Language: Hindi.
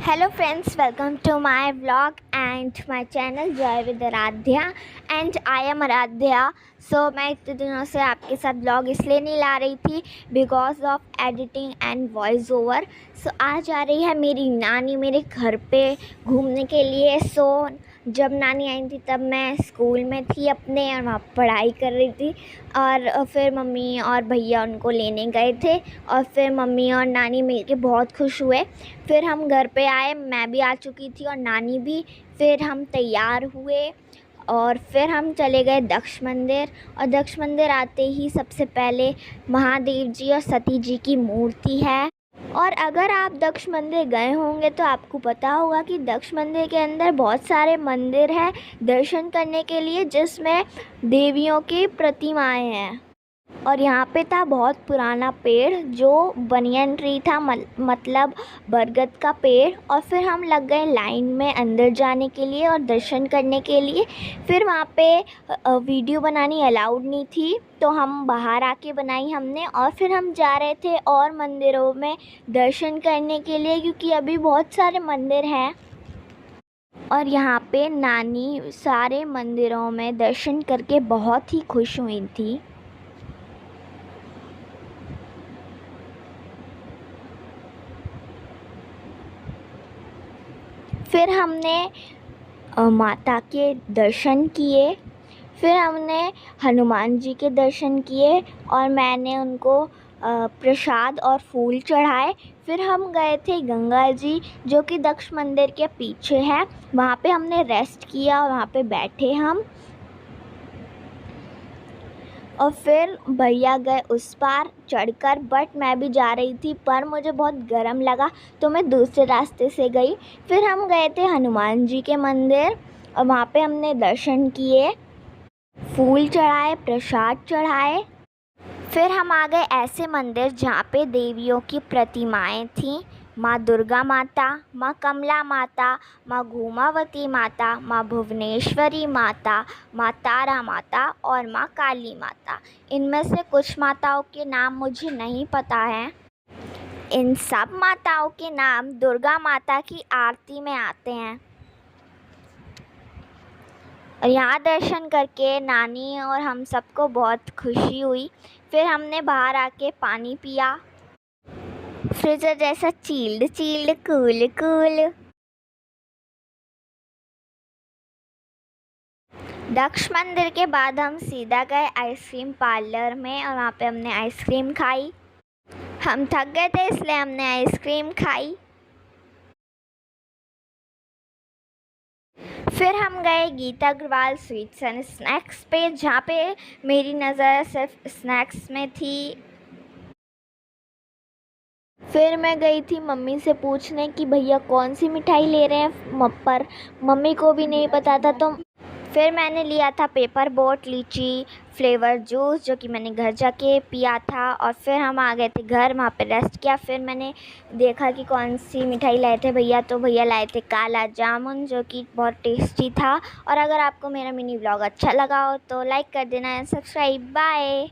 Hello friends, welcome to my vlog and my channel Joy with Aradhya and I am Aradhya। मैं इतने दिनों से आपके साथ vlog इसलिए नहीं ला रही थी because of editing and voice over। आज आ रही है मेरी नानी मेरे घर पे घूमने के लिए। जब नानी आई थी तब मैं स्कूल में थी अपने और वहाँ पढ़ाई कर रही थी और फिर मम्मी और भैया उनको लेने गए थे और फिर मम्मी और नानी मिलके बहुत खुश हुए। फिर हम घर पे आए, मैं भी आ चुकी थी और नानी भी। फिर हम तैयार हुए और फिर हम चले गए दक्ष मंदिर और दक्ष मंदिर आते ही सबसे पहले महादेव जी और सती जी की मूर्ति है। और अगर आप दक्ष मंदिर गए होंगे तो आपको पता होगा कि दक्ष मंदिर के अंदर बहुत सारे मंदिर हैं दर्शन करने के लिए, जिसमें देवियों की प्रतिमाएं हैं। और यहाँ पे था बहुत पुराना पेड़ जो बनियन ट्री था, मतलब बरगद का पेड़। और फिर हम लग गए लाइन में अंदर जाने के लिए और दर्शन करने के लिए। फिर वहाँ पे वीडियो बनानी अलाउड नहीं थी तो हम बाहर आके बनाई हमने। और फिर हम जा रहे थे और मंदिरों में दर्शन करने के लिए, क्योंकि अभी बहुत सारे मंदिर हैं। और यहाँ पे नानी सारे मंदिरों में दर्शन करके बहुत ही खुश हुई थी। फिर हमने माता के दर्शन किए, फिर हमने हनुमान जी के दर्शन किए और मैंने उनको प्रसाद और फूल चढ़ाए। फिर हम गए थे गंगा जी जो कि दक्ष मंदिर के पीछे है, वहाँ पे हमने रेस्ट किया और वहाँ पे बैठे हम। और फिर भैया गए उस पार चढ़कर, बट मैं भी जा रही थी पर मुझे बहुत गर्म लगा तो मैं दूसरे रास्ते से गई। फिर हम गए थे हनुमान जी के मंदिर और वहाँ पे हमने दर्शन किए, फूल चढ़ाए, प्रसाद चढ़ाए। फिर हम आ गए ऐसे मंदिर जहाँ पे देवियों की प्रतिमाएं थीं, माँ दुर्गा माता, माँ कमला माता, माँ घूमावती माता, माँ भुवनेश्वरी माता, माँ तारा माता और माँ काली माता। इनमें से कुछ माताओं के नाम मुझे नहीं पता हैं। इन सब माताओं के नाम दुर्गा माता की आरती में आते हैं। और यहाँ दर्शन करके नानी और हम सबको बहुत खुशी हुई। फिर हमने बाहर आके पानी पिया, फ्रीजर जैसा चील्ड चील्ड कूल कूल। दक्ष मंदिर के बाद हम सीधा गए आइसक्रीम पार्लर में और वहाँ पे हमने आइसक्रीम खाई। हम थक गए थे इसलिए हमने आइसक्रीम खाई। फिर हम गए Geeta Agarwal sweets and snacks पे, जहाँ पे मेरी नज़र सिर्फ स्नैक्स में थी। फिर मैं गई थी मम्मी से पूछने कि भैया कौन सी मिठाई ले रहे हैं, पर मम्मी को भी नहीं पता था। तो फिर मैंने लिया था पेपर बोट लीची फ्लेवर जूस, जो कि मैंने घर जाके पिया था। और फिर हम आ गए थे घर, वहाँ पे रेस्ट किया। फिर मैंने देखा कि कौन सी मिठाई लाए थे भैया, तो भैया लाए थे काला जामुन, जो कि बहुत टेस्टी था। और अगर आपको मेरा मिनी व्लॉग अच्छा लगा हो तो लाइक कर देना एंड सब्सक्राइब। बाय।